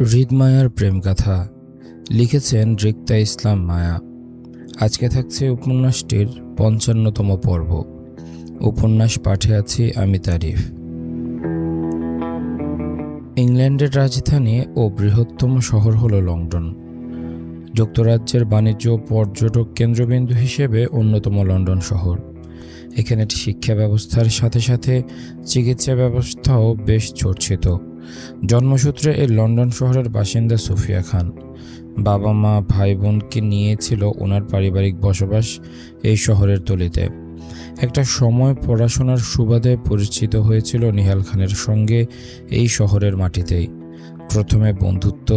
হৃদমায়ার প্রেমগাথা লিখেছেন রিক্তা ইসলাম মায়া। আজকে থাকছে উপন্যাসটির ৫৫তম পর্ব। উপন্যাস পাঠে আছি আমি তারিফ। ইংল্যান্ডের রাজধানী ও বৃহত্তম শহর হল লন্ডন। যুক্তরাজ্যের বাণিজ্য ও পর্যটক কেন্দ্রবিন্দু হিসেবে অন্যতম লন্ডন শহর। এখানে শিক্ষা ব্যবস্থার সাথে সাথে চিকিৎসা ব্যবস্থাও বেশ চর্চিত। জন্মসূত্রে এই লন্ডন শহরের বাসিন্দা সুফিয়া খান। বাবা মা ভাই বোনকে নিয়ে ছিল ওনার পারিবারিক বসবাস এই শহরের তলিতে। একটা সময় পড়াশোনার সুবাদে পরিচিত হয়েছিল নিহাল খানের সঙ্গে এই শহরের মাটিতেই। প্রথমে বন্ধুত্ব,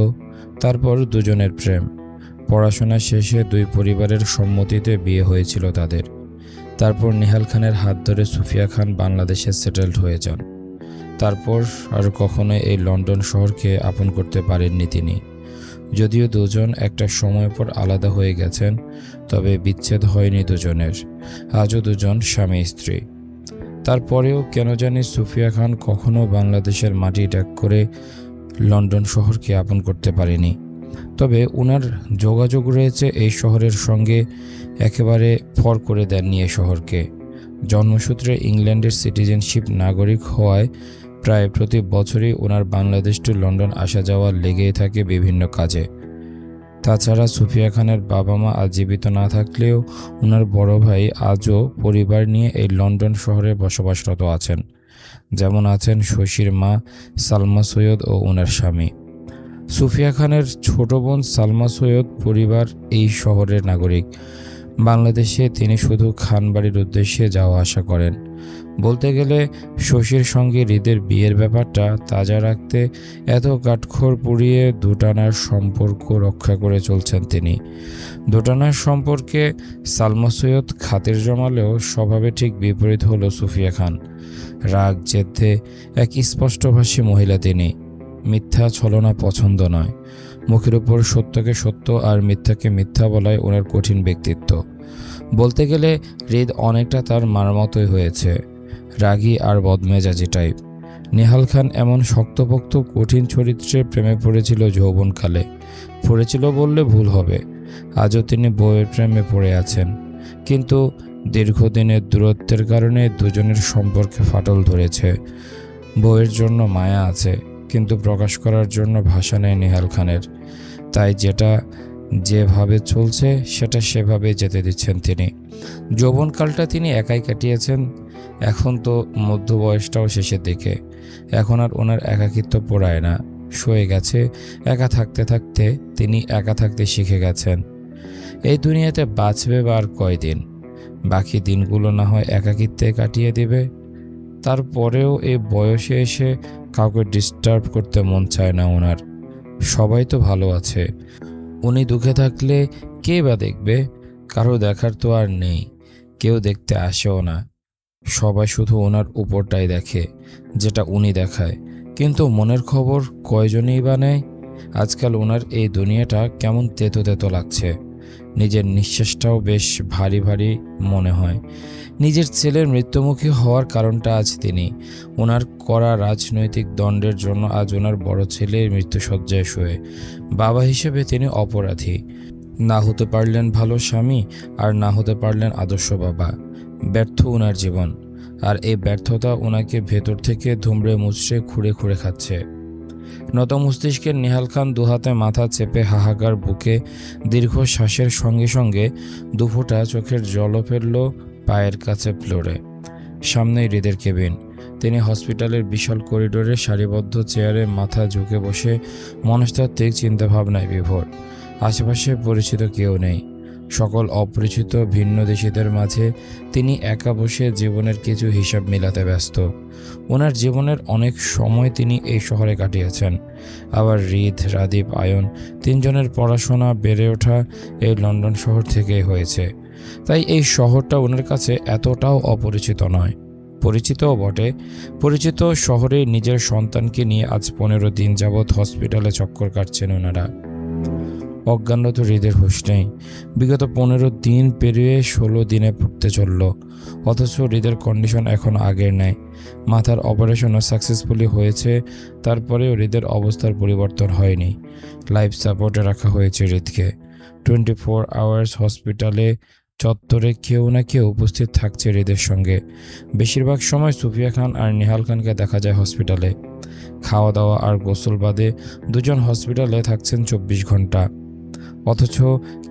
তারপর দুজনের প্রেম। পড়াশোনা শেষে দুই পরিবারের সম্মতিতে বিয়ে হয়েছিল তাদের। তারপর নিহাল খানের হাত ধরে সুফিয়া খান বাংলাদেশে সেটেলড হয়ে যান। তারপর আর কখনো এই লন্ডন শহরকে আপন করতে পারেননি তিনি। যদিও দুজন একটা সময় পর আলাদা হয়ে গেছেন, তবে বিচ্ছেদ হয়নি দুজনের। আজও দুজন স্বামী স্ত্রী। তারপরেও কেন জানি সুফিয়া খান কখনো বাংলাদেশের মাটি ত্যাগ করে লন্ডন শহরকে আপন করতে পারেনি। তবে ওনার যোগাযোগ রয়েছে এই শহরের সঙ্গে, একেবারে ফর করে দেননি এই শহরকে। জন্মসূত্রে ইংল্যান্ডের সিটিজেনশিপ নাগরিক হওয়ায় প্রায় প্রতি বছরই ওনার বাংলাদেশ টু লন্ডন আসা যাওয়া লেগেই থাকে বিভিন্ন কাজে। তাছাড়া সুফিয়া খানের বাবা মা আজ জীবিত না থাকলেও ওনার বড় ভাই আজও পরিবার নিয়ে এই লন্ডন শহরে বসবাসরত আছেন। যেমন আছেন শশীর মা সালমা সৈয়দ ও ওনার স্বামী। সুফিয়া খানের ছোট বোন সালমা সৈয়দ পরিবার এই শহরের নাগরিক। বাংলাদেশে তিনি শুধু খান বাড়ির উদ্দেশ্যে যাওয়া আসা করেন। বলতে গেলে শশীর সঙ্গে হৃদের বিয়ের ব্যাপারটা তাজা রাখতে এত কাঠখড় পুড়িয়ে দুটানার সম্পর্ক রক্ষা করে চলছেন তিনি। দুটানার সম্পর্কে সালমা সৈয়দ খাতির জমালেও স্বভাবে ঠিক বিপরীত হলো সুফিয়া খান। রাগ জেদে এক স্পষ্টভাষী মহিলা তিনি। মিথ্যা ছলনা পছন্দ নয়। মুখের উপর সত্যকে সত্য আর মিথ্যাকে মিথ্যা বলায় ওনার কঠিন ব্যক্তিত্ব। বলতে গেলে হৃদ অনেকটা তার মার মতোই হয়েছে, রাগী আর বদমেজাজি টাইপ। নিহাল খান এমন শক্তপোক্ত কঠিন চরিত্রের প্রেমে পড়েছিল যৌবনকালে। পড়েছিল বললে ভুল হবে, আজও তিনি বউয়ের প্রেমে পড়ে আছেন। কিন্তু দীর্ঘদিনের দূরত্বের কারণে দুজনের সম্পর্কে ফাটল ধরেছে। বউয়ের জন্য মায়া আছে, কিন্তু প্রকাশ করার জন্য ভাষা নেই নিহাল খানের। তাই যেটা যেভাবে চলছে সেটা সেভাবে যেতে দিচ্ছেন তিনি। যৌবনকালটা তিনি একাই কাটিয়েছেন। এখন তো মধ্য বয়সটাও শেষের দিকে। এখন আর ওনার একাকিত্ব পোড়ায় না, সয়ে গেছে। একা থাকতে থাকতে তিনি একা থাকতে শিখে গেছেন। এই দুনিয়াতে বাঁচবে বা আর কয়দিন? বাকি দিনগুলো না হয় একাকিত্বে কাটিয়ে দিবে। তারপরেও এই বয়সে এসে কাউকে ডিস্টার্ব করতে মন চায় না ওনার। সবাই তো ভালো আছে, উনি দুঃখে থাকলে কে বা দেখবে? কারো দেখার তো আর নেই, কেউ দেখতে আসেও না। সবাই শুধু ওনার উপরটাই দেখে, যেটা উনি দেখায়। কিন্তু মনের খবর কয়জনই বা নেয়? আজকাল ওনার এই দুনিয়াটা কেমন তেতো তেতো লাগছে। নিজের নিঃশ্বাসটাও বেশ ভারী ভারী মনে হয়। নিজের ছেলের মৃত্যুমুখী হওয়ার কারণটা আজ তিনি। ওনার করা রাজনৈতিক দণ্ডের জন্য আজ ওনার বড় ছেলের মৃত্যুশয্যায় শুয়ে। বাবা হিসেবে তিনি অপরাধী। না হতে পারলেন ভালো স্বামী, আর না হতে পারলেন আদর্শ বাবা। ব্যর্থ ওনার জীবন। আর এই ব্যর্থতা ওনাকে ভেতর থেকে ধুমড়ে মুচড়ে খুঁড়ে খুঁড়ে খাচ্ছে। নত মস্তিষ্কের নিহাল খান দুহাতে মাথা চেপে হাহাকার বুকে দীর্ঘ শ্বাসের সঙ্গে সঙ্গে দুফোঁটা চোখের জলও ফেলল পায়ের কাছে ফ্লোরে। সামনেই হৃদের কেবিন। তিনি হসপিটালের বিশাল করিডোরে সারিবদ্ধ চেয়ারে মাথা ঝুঁকে বসে মনস্তাত্ত্বিক চিন্তাভাবনায় বিভোর। আশেপাশে পরিচিত কেউ নেই। সকল অপরিচিত ভিন্ন দেশীদের মাঝে তিনি একা বসে জীবনের কিছু হিসাব মেলাতে ব্যস্ত। ওনার জীবনের অনেক সময় তিনি এই শহরে কাটিয়েছেন। আবার হৃদ, রাদীপ, আয়ন তিনজনের পড়াশোনা বেড়ে ওঠা এই লন্ডন শহর থেকেই হয়েছে। তাই এই শহরটা ওনার কাছে এতটাও অপরিচিত নয়। পরিচিতও বটে। পরিচিত শহরে নিজের সন্তানকে নিয়ে আজ 15 দিন যাবৎ হসপিটালে চক্কর কাটছেন ওনারা। অজ্ঞানরত হৃদের হুঁশ নেই। বিগত 15 দিন পেরিয়ে 16 দিনে পড়তে চলল, অথচ হৃদের কন্ডিশন এখন আগের নেই। মাথার অপারেশনও সাকসেসফুলি হয়েছে, তারপরেও হৃদের অবস্থার পরিবর্তন হয়নি। লাইফ সাপোর্টে রাখা হয়েছে হৃদকে। 24 আওয়ার্স হসপিটালে চত্বরে কেউ না কেউ উপস্থিত থাকছে হৃদের সঙ্গে। বেশিরভাগ সময় সুফিয়া খান আর নিহাল খানকে দেখা যায় হসপিটালে। খাওয়া দাওয়া আর গোসল বাদে দুজন হসপিটালে থাকছেন 24 ঘন্টা, অথচ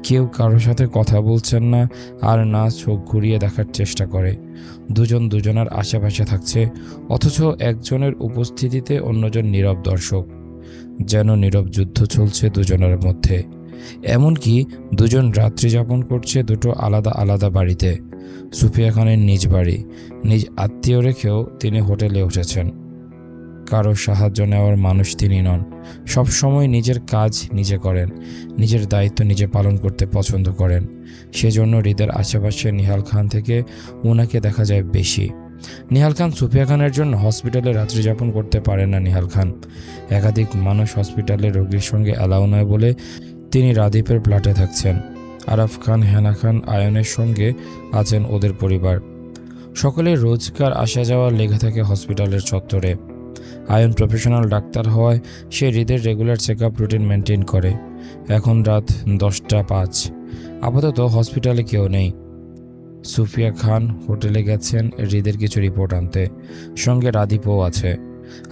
কেউ কারোর সাথে কথা বলছেন না আর না চোখ ঘুরিয়ে দেখার চেষ্টা করে। দুজন দুজনের আশেপাশে থাকছে, অথচ একজনের উপস্থিতিতে অন্যজন নীরব দর্শক। যেন নীরব যুদ্ধ চলছে দুজনের মধ্যে। এমনকি দুজন রাত্রি যাপন করছে দুটো আলাদা আলাদা বাড়িতে। সুফিয়া খানের নিজ বাড়ি, নিজ আত্মীয় রেখেও তিনি হোটেলে উঠেছেন। কারো সাহায্য নেওয়ার মানুষ তিনি নন। সব সময় নিজের কাজ নিজে করেন, নিজের দায়িত্ব নিজে পালন করতে পছন্দ করেন। সেজন্য হৃদের আশেপাশে নিহাল খান থেকে ওনাকে দেখা যায় বেশি। নিহাল খান সুফিয়া খানের জন্য হসপিটালে রাত্রি যাপন করতে পারেন না। নিহাল খান একাধিক মানুষ হসপিটালে রোগীর সঙ্গে অ্যালাউ নয় বলে তিনি রাদীপের ফ্ল্যাটে থাকছেন। আরাফ খান, হেনা খান, আয়নের সঙ্গে আছেন ওদের পরিবার। সকলের রোজকার আসা যাওয়া লেগে থাকে হসপিটালের চত্বরে। আয়ন প্রফেশনাল ডাক্তার হওয়ায় সে হৃদের regular check up routine maintain করে। এখন রাত 10:05। আপাতত হসপিটালে কেউ নেই। সুফিয়া খান হোটেলে গেছেন হৃদের কিছু রিপোর্ট আনতে, সঙ্গে রাদীপও আছে।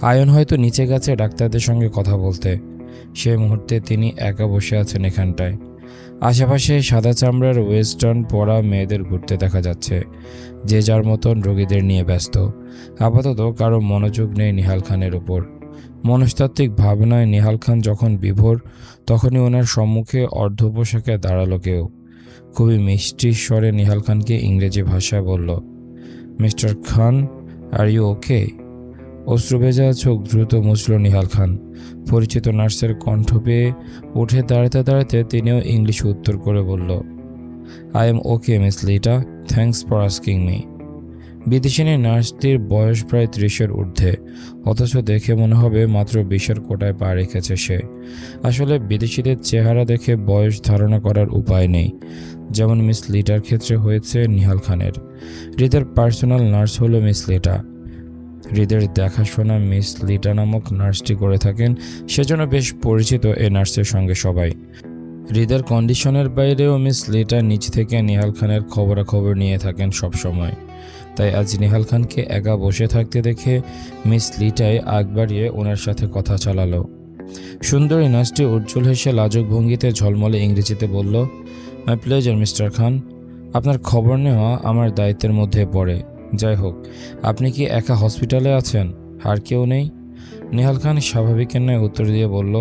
আয়ন হয়তো নিচে গেছে ডাক্তারদের সঙ্গে কথা বলতে। সেই মুহূর্তে তিনি একা বসে আছেন এখানটায়। আশেপাশে সাদা চামড়ার ওয়েস্টার্ন পরা মেয়েদের ঘুরতে দেখা যাচ্ছে, যে যার মতন রোগীদের নিয়ে ব্যস্ত। আপাতত কারো মনোযোগ নেই নিহাল খানের উপর। মনস্তাত্ত্বিক ভাবনায় নিহাল খান যখন বিভোর, তখনই ওনার সম্মুখে অর্ধ পোশাকে দাঁড়ালো কেউ। খুবই মিষ্টি স্বরে নিহাল খানকে ইংরেজি ভাষায় বলল, mister Khan, are you okay? অশ্রুভেজা চোখ দ্রুত মুছল নিহাল খান। পরিচিত নার্সের কণ্ঠ পেয়ে উঠে দাঁড়াতে দাঁড়াতে তিনিও ইংলিশে উত্তর করে বলল, I am okay Miss Lita, thanks for asking me. বিদেশিনী নার্সটির বয়স প্রায় 30-এর ঊর্ধ্বে, অথচ দেখে মনে হবে মাত্র 20-এর কোটায় পা রেখেছে সে। আসলে বিদেশিদের চেহারা দেখে বয়স ধারণা করার উপায় নেই, যেমন মিস লিটার ক্ষেত্রে হয়েছে নিহাল খানের। হৃদের পার্সোনাল নার্স হলো মিস লিটা। হৃদের দেখাশোনা মিস লিটা নামক নার্সটি করে থাকেন, সেজন্য বেশ পরিচিত এই নার্সের সঙ্গে সবাই। হৃদের কন্ডিশনের বাইরেও মিস লিটা নিজ থেকে নিহাল খানের খবরাখবর নিয়ে থাকেন সব সময়। তাই আজ নিহাল খানকে একা বসে থাকতে দেখে মিস লিটাই আগ বাড়িয়ে ওনার সাথে কথা চালালো। সুন্দরী নার্সটি উজ্জ্বল হেসে লাজুক ভঙ্গিতে ঝলমলে ইংরেজিতে বলল, মাই প্লেজার মিস্টার খান, আপনার খবর নেওয়া আমার দায়িত্বের মধ্যে পড়ে। যাই হোক, আপনি কি একা হসপিটালে আছেন? আর কেউ নেই? নিহাল খান স্বাভাবিকের ন্যায় উত্তর দিয়ে বলল,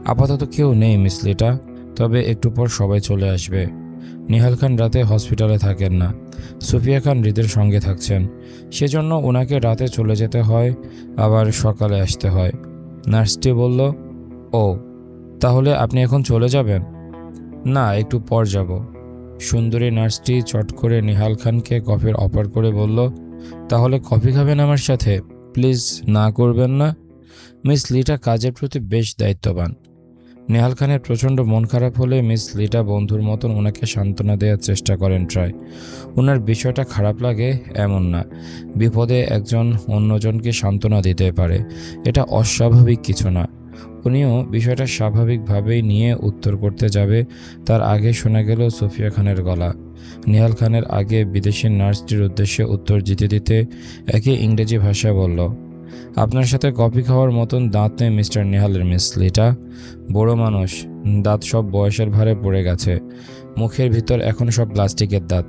আপাতত কেউ নেই মিস লিটা, তবে একটু পর সবাই চলে আসবে। নিহাল খান রাতে হসপিটালে থাকেন না, সুফিয়া খান হৃদের সঙ্গে থাকছেন, সেজন্য ওনাকে রাতে চলে যেতে হয়, আবার সকালে আসতে হয়। নার্সটি বলল, ও তাহলে আপনি এখন চলে যাবেন? না, একটু পর যাব। সুন্দরী নার্সটি চট করে নিহাল খানকে কফির অফার করে বলল, তাহলে কফি খাবেন আমার সাথে? প্লিজ, না করবেন না। মিস লিটা কাজের প্রতি বেশ দায়িত্ববান। নিহাল খানের প্রচণ্ড মন খারাপ হলে মিস লিটা বন্ধুর মতন ওনাকে সান্ত্বনা দেওয়ার চেষ্টা করেন ট্রাই। ওনার বিষয়টা খারাপ লাগে এমন না, বিপদে একজন অন্যজনকে সান্ত্বনা দিতে পারে, এটা অস্বাভাবিক কিছু না। উনিও বিষয়টা স্বাভাবিকভাবেই নিয়ে উত্তর করতে যাবে, তার আগে শোনা গেল সুফিয়া খানের গলা। নিহাল খানের আগে বিদেশি নার্সটির উদ্দেশ্যে উত্তর দিতে দিতে একই ইংরেজি ভাষায় বলল, আপনার সাথে কফি খাওয়ার মতন দাঁত নেই মিস্টার নিহালের মিস লিটা। বড় মানুষ, দাঁত সব বয়সের ভারে পড়ে গেছে, মুখের ভিতর এখন সব প্লাস্টিকের দাঁত।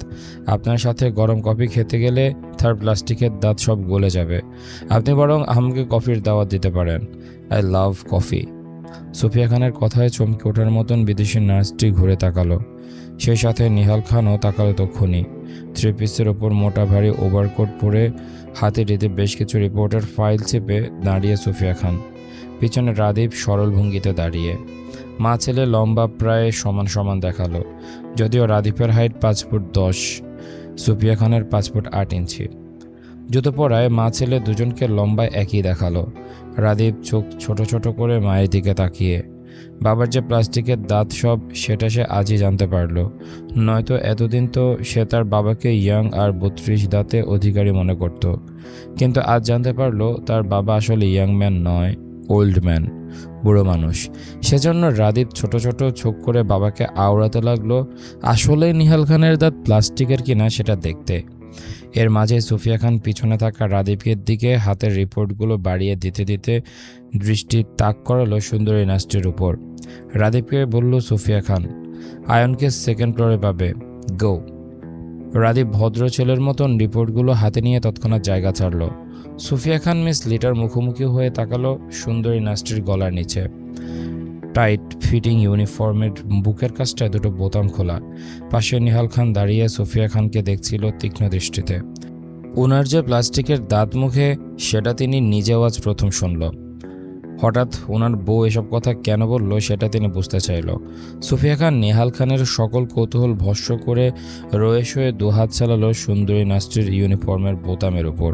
আপনার সাথে গরম কফি খেতে গেলে তার প্লাস্টিকের দাঁত সব গলে যাবে। আপনি বরং আমাকে কফির দাওয়াত দিতে পারেন। I love coffee. সুফিয়া খানের কথায় চমকে ওঠার মতন বিদেশি নার্সটি ঘুরে তাকালো। সেই সাথে নিহাল খানও তাকালো তক্ষুনি। 3 পিসের ওপর মোটা ভারী ওভারকোট পরে হাতে রেতে বেশ কিছু রিপোর্টের ফাইল চেপে দাঁড়িয়ে সুফিয়া খান, পিছনে রাদীপ সরল ভঙ্গিতে দাঁড়িয়ে। মা ছেলে লম্বা প্রায় সমান সমান দেখালো, যদিও রাদীপের হাইট 5 ফুট 10, সুফিয়া খানের 5 ফুট 8 ইঞ্চি। জুতো পরায় মা ছেলে দুজনকে লম্বায় একই দেখালো। রাদীপ চোখ ছোট ছোট করে মায়ের দিকে তাকিয়ে, বাবার যে প্লাস্টিকের দাঁত সব, সেটা সে আজই জানতে পারলো। নয়তো এতদিন তো সে তার বাবাকে ইয়াং আর 32 দাঁতে অধিকারী মনে করত। কিন্তু আজ জানতে পারলো তার বাবা আসলে ইয়াং ম্যান নয়, ওল্ড ম্যান, বুড়ো মানুষ। সেজন্য রাদীপ ছোট ছোট চোখ করে বাবাকে আওড়াতে লাগলো আসলে নিহাল খানের দাঁত প্লাস্টিকের কিনা সেটা দেখতে। এর মাঝে সুফিয়া খান পিছনে থাকা রাদীপের দিকে হাতের রিপোর্টগুলো বাড়িয়ে দিতে দিতে দৃষ্টি তাক করালো সুন্দরী নাচটির উপর। রাদীপকে বলল সুফিয়া খান, আয়নকে সেকেন্ড ফ্লোরে পাবে, গো। রাদীপ ভদ্র ছেলের মতন রিপোর্টগুলো হাতে নিয়ে তৎক্ষণাৎ জায়গা ছাড়ল। সুফিয়া খান মিস লিটার মুখোমুখি হয়ে তাকালো সুন্দরী নাচটির গলার নিচে। টাইট ফিটিং ইউনিফর্মের বুকের কাছটায় দুটো বোতাম খোলা। পাশে নিহাল খান দাঁড়িয়ে সুফিয়া খানকে দেখছিল তীক্ষ্ণ দৃষ্টিতে। ওনার যে প্লাস্টিকের দাঁত মুখে, সেটা তিনি নিজেও আজ প্রথম শুনল। হঠাৎ ওনার বউ এসব কথা কেন বলল সেটা তিনি বুঝতে চাইল। সুফিয়া খান নিহাল খানের সকল কৌতূহল ভস্ম করে রয়ে শয়ে দুহাত চালালো সুন্দরী নাচটির ইউনিফর্মের বোতামের উপর।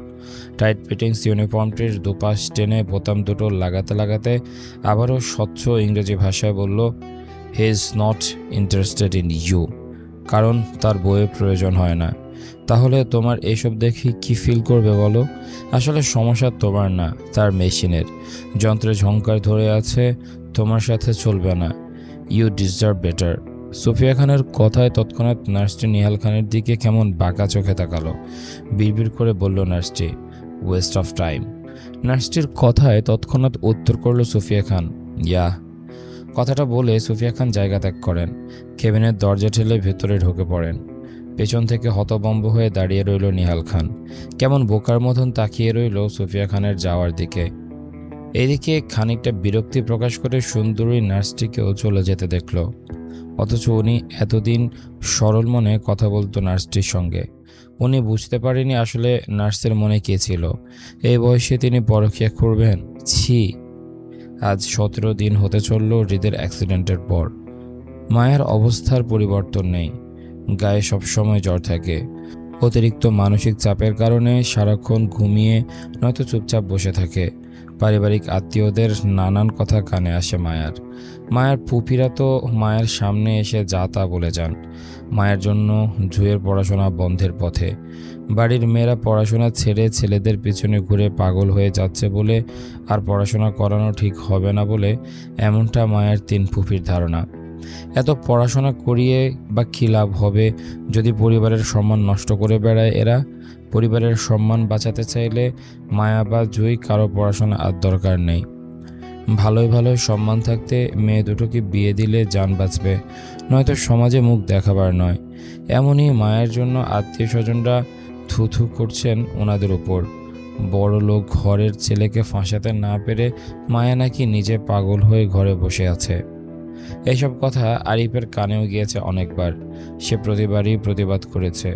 টাইট ফিটিংস ইউনিফর্মটির দুপাশ টেনে বোতাম দুটো লাগাতে লাগাতে আবারও স্বচ্ছ ইংরেজি ভাষায় বলল, he is not interested in you. কারণ তার বউয়ের প্রয়োজন হয় না। তাহলে তোমার এইসব দেখে কি ফিল করবে বলো? আসলে সমস্যা তোমার না, তার মেশিনের। যন্ত্রে ঝংকার ধরে আছে, তোমার সাথে চলবে না। You deserve better. সুফিয়া খানের কথায় তৎক্ষণাৎ নার্সটি নিহাল খানের দিকে কেমন বাঁকা চোখে তাকালো। বিড়বিড় করে বলল নার্সটি, ওয়েস্ট অফ টাইম। নার্সটির কথায় তৎক্ষণাৎ উত্তর করল সুফিয়া খান, ইয়া। কথাটা বলে সুফিয়া খান জায়গা ত্যাগ করেন। কেবিনের দরজা ঠেলে ভেতরে ঢুকে পড়েন। পেছন থেকে হতভম্ব হয়ে দাঁড়িয়ে রইল নিহাল খান। কেমন বোকার মতন তাকিয়ে রইল সুফিয়া খানের যাওয়ার দিকে। এদিকে খানিকটা বিরক্তি প্রকাশ করে সুন্দরী নার্সটিকেও চলে যেতে দেখল। অথচ উনি এতদিন সরল মনে কথা বলতো নার্সটির সঙ্গে। উনি বুঝতে পারেনি আসলে নার্সের মনে কে ছিল। এই বয়সে তিনি পরকীয়া করবেন? ছি। আজ 17 দিন হতে চলল হৃদের অ্যাক্সিডেন্টের পর। মায়ের অবস্থার পরিবর্তন নেই। গায়ে সবসময় জ্বর থাকে। অতিরিক্ত মানসিক চাপের কারণে সারাক্ষণ ঘুমিয়ে নয়তো চুপচাপ বসে থাকে। পারিবারিক আত্মীয়দের নানান কথা কানে আসে মায়ের ফুপিরা তো মায়ের সামনে এসে যা তা বলে যান। মায়ের জন্য জুয়ের পড়াশোনা বন্ধের পথে। বাড়ির মেয়েরা পড়াশোনা ছেড়ে ছেলেদের পিছনে ঘুরে পাগল হয়ে যাচ্ছে বলে আর পড়াশোনা করানো ঠিক হবে না বলে, এমনটা মায়ের 3 ফুপির ধারণা। এত পড়াশোনা করিয়ে বা কী লাভ হবে যদি পরিবারের সম্মান নষ্ট করে বেড়ায় এরা? পরিবারের সম্মান বাঁচাতে চাইলে মায়া বা জুই কারো পড়াশোনা আর দরকার নেই। ভালোই ভালোই সম্মান থাকতে মেয়ে দুটোকে বিয়ে দিলে জান বাঁচবে, নয়তো সমাজে মুখ দেখাবার নয়। এমনই মায়ের জন্য আত্মীয় স্বজনরা থুথু করছেন ওনাদের উপর। বড় লোক ঘরের ছেলেকে ফাঁসাতে না পেরে মায়া নাকি নিজে পাগল হয়ে ঘরে বসে আছে। এইসব কথা আরিফের কানেও গিয়েছে অনেকবার। সে প্রতিবারই প্রতিবাদ করেছে,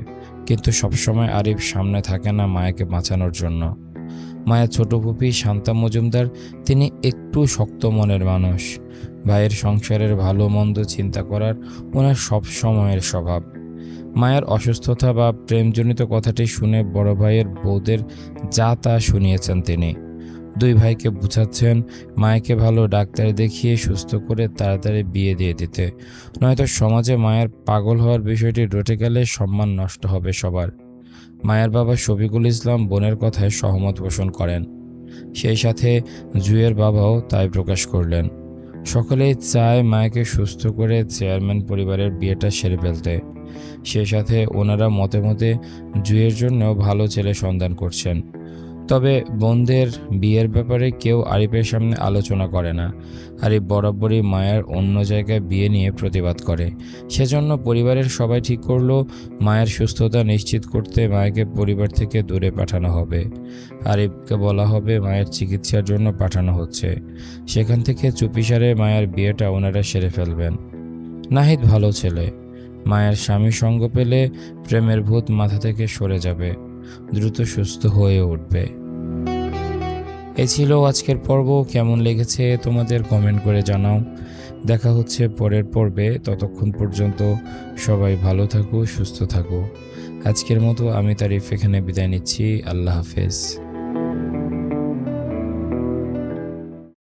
কিন্তু সবসময় আরিফ সামনে থাকে না মায়াকে বাঁচানোর জন্য। মায়ের ছোট ফুপি শান্তা মজুমদার, তিনি একটু শক্ত মনের মানুষ। ভাইয়ের সংসারের ভালো মন্দ চিন্তা করার ওনার সব সময়ের স্বভাব। মায়ের অসুস্থতা বা প্রেমজনিত কথাটি শুনে বড় ভাইয়ের বউদের যা তা শুনিয়েছেন তিনি। 2 ভাইকে বুঝাচ্ছেন মায়েকে ভালো ডাক্তার দেখিয়ে সুস্থ করে তাড়াতাড়ি বিয়ে দিয়ে দিতে, নয়তো সমাজে মায়ের পাগল হওয়ার বিষয়টি রটে গেলে সম্মান নষ্ট হবে সবার। মায়ের বাবা শফিকুল ইসলাম বোনের কথায় সহমত পোষণ করেন। সেই সাথে জুয়ের বাবাও তাই প্রকাশ করলেন। সকলেই চায় মায়াকে সুস্থ করে চেয়ারম্যান পরিবারের বিয়েটা সেরে ফেলতে। সেই সাথে ওনারা মতে মতে জুয়ের জন্য ভালো ছেলে সন্ধান করছেন। তবে বোনদের বিয়ের ব্যাপারে কেউ আরিফের সামনে আলোচনা করে না। আরিফ বরাবরই মায়ের অন্য জায়গায় বিয়ে নিয়ে প্রতিবাদ করে। সেজন্য পরিবারের সবাই ঠিক করলো মায়ের সুস্থতা নিশ্চিত করতে মায়াকে পরিবার থেকে দূরে পাঠানো হবে। আরিফকে বলা হবে মায়ের চিকিৎসার জন্য পাঠানো হচ্ছে। সেখান থেকে চুপিসারে মায়ের বিয়েটা ওনারা সেরে ফেলবেন। নাহিদ ভালো ছেলে। মায়ের স্বামী সঙ্গ পেলে প্রেমের ভূত মাথা থেকে সরে যাবে, দ্রুত সুস্থ হয়ে উঠবে। এই ছিল আজকের পর্ব। কেমন লেগেছে তোমাদের কমেন্ট করে জানাও। দেখা হচ্ছে পরের পর্বে। ততক্ষণ পর্যন্ত সবাই ভালো থাকো, সুস্থ থাকো। আজকের মতো আমি তারিফ এখানে বিদায় নিচ্ছি। আল্লাহ হাফেজ।